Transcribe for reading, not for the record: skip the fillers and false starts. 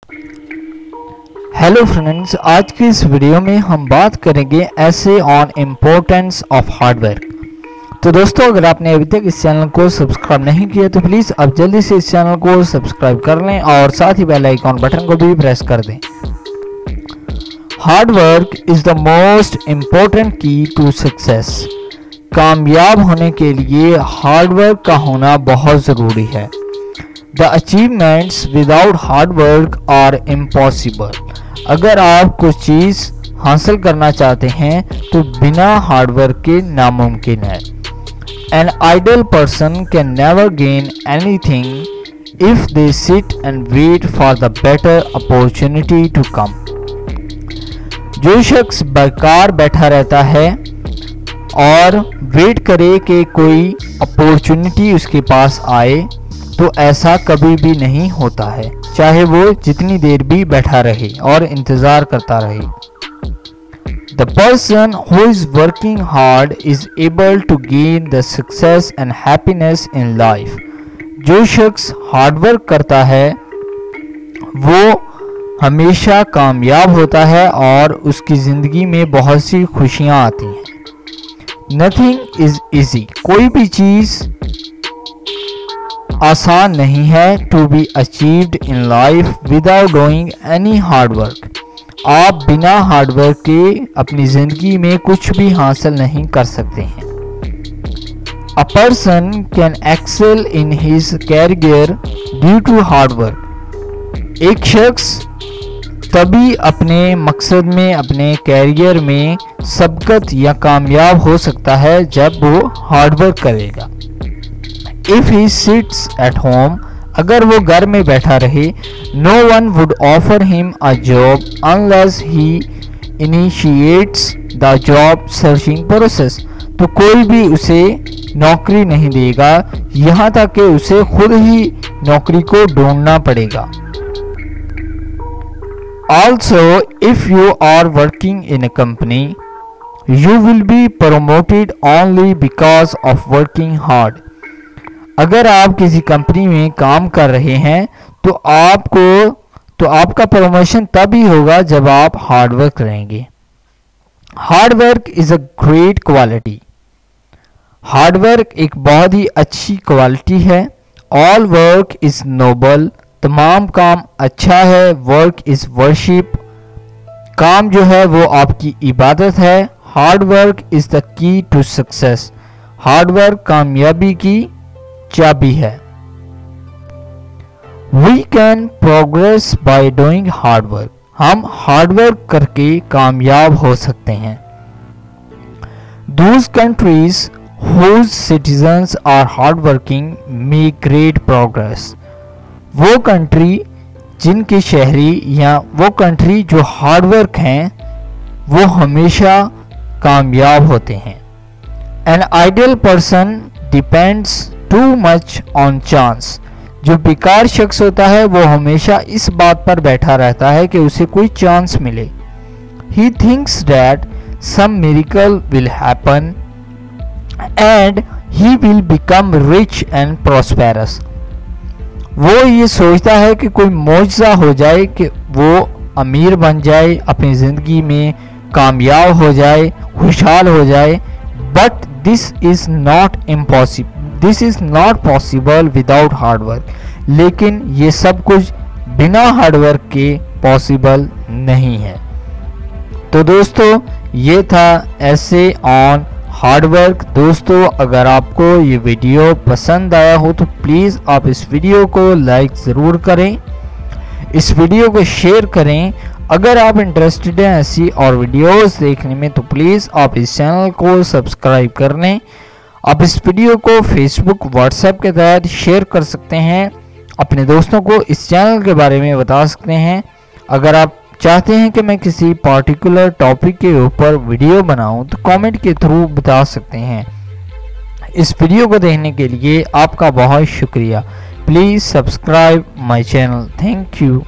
Hello friends, आज की इस वीडियो में हम बात करेंगे ऐसे ऑन इम्पोर्टेंस ऑफ हार्डवर्क। तो दोस्तों, अगर आपने अभी तक इस चैनल को सब्सक्राइब नहीं किया तो प्लीज़ आप जल्दी से इस चैनल को सब्सक्राइब कर लें और साथ ही बेल आइकॉन बटन को भी प्रेस कर दें। Hard work is the most important की टू सक्सेस। कामयाब होने के लिए हार्डवर्क का होना बहुत ज़रूरी है। The achievements without hard work are impossible। अगर आप कुछ चीज़ हासिल करना चाहते हैं तो बिना हार्डवर्क के नामुमकिन है। An idle person can never gain anything if they sit and wait for the better opportunity to come। जो शख्स बेकार बैठा रहता है और वेट करे कि कोई अपॉर्चुनिटी उसके पास आए, तो ऐसा कभी भी नहीं होता है, चाहे वो जितनी देर भी बैठा रहे और इंतज़ार करता रहे। The person who is working hard is able to gain the success and happiness in life। जो शख्स हार्डवर्क करता है वो हमेशा कामयाब होता है और उसकी ज़िंदगी में बहुत सी खुशियाँ आती हैं। Nothing is easy। कोई भी चीज़ आसान नहीं है to be achieved in life without doing any hard work. आप बिना हार्डवर्क के अपनी ज़िंदगी में कुछ भी हासिल नहीं कर सकते हैं। A person can excel in his career due to hard work. एक शख्स तभी अपने मकसद में, अपने कैरियर में सबकत या कामयाब हो सकता है जब वो हार्डवर्क करेगा। If he sits at home, अगर वो घर में बैठा रहे, no one would offer him a job unless he initiates the job searching process। तो कोई भी उसे नौकरी नहीं देगा यहाँ तक कि उसे खुद ही नौकरी को ढूंढना पड़ेगा। Also, if you are working in a company, you will be promoted only because of working hard। अगर आप किसी कंपनी में काम कर रहे हैं तो आपका प्रमोशन तभी होगा जब आप हार्डवर्क करेंगे। Hard work is a great quality. Hard work एक बहुत ही अच्छी क्वालिटी है। All work is noble. तमाम काम अच्छा है। Work is worship. काम जो है वो आपकी इबादत है। Hard work is the key to success. Hard work कामयाबी की चाबी है। We can progress by doing hard work। हम हार्डवर्क करके कामयाब हो सकते हैं। Those countries whose citizens are hardworking make great progress। वो कंट्री जिनके शहरी या वो कंट्री जो हार्डवर्क हैं वो हमेशा कामयाब होते हैं। An ideal person depends too much on chance. जो बेकार शख्स होता है वो हमेशा इस बात पर बैठा रहता है कि उसे कोई चांस मिले। He thinks that some miracle will happen and he will become rich and prosperous. वो ये सोचता है कि कोई मौजज़ा हो जाए कि वो अमीर बन जाए, अपनी ज़िंदगी में कामयाब हो जाए, खुशहाल हो जाए। But this is not possible without hard work. लेकिन ये सब कुछ बिना हार्डवर्क के पॉसिबल नहीं है। तो दोस्तों, ये था ऐसे ऑन हार्डवर्क। दोस्तों, अगर आपको ये वीडियो पसंद आया हो तो प्लीज़ आप इस वीडियो को लाइक ज़रूर करें, इस वीडियो को शेयर करें। अगर आप इंटरेस्टेड हैं ऐसी और वीडियोस देखने में तो प्लीज़ आप इस चैनल को सब्सक्राइब कर लें। आप इस वीडियो को फेसबुक, व्हाट्सएप के तहत शेयर कर सकते हैं। अपने दोस्तों को इस चैनल के बारे में बता सकते हैं। अगर आप चाहते हैं कि मैं किसी पार्टिकुलर टॉपिक के ऊपर वीडियो बनाऊं तो कमेंट के थ्रू बता सकते हैं। इस वीडियो को देखने के लिए आपका बहुत शुक्रिया। Please subscribe my channel. Thank you.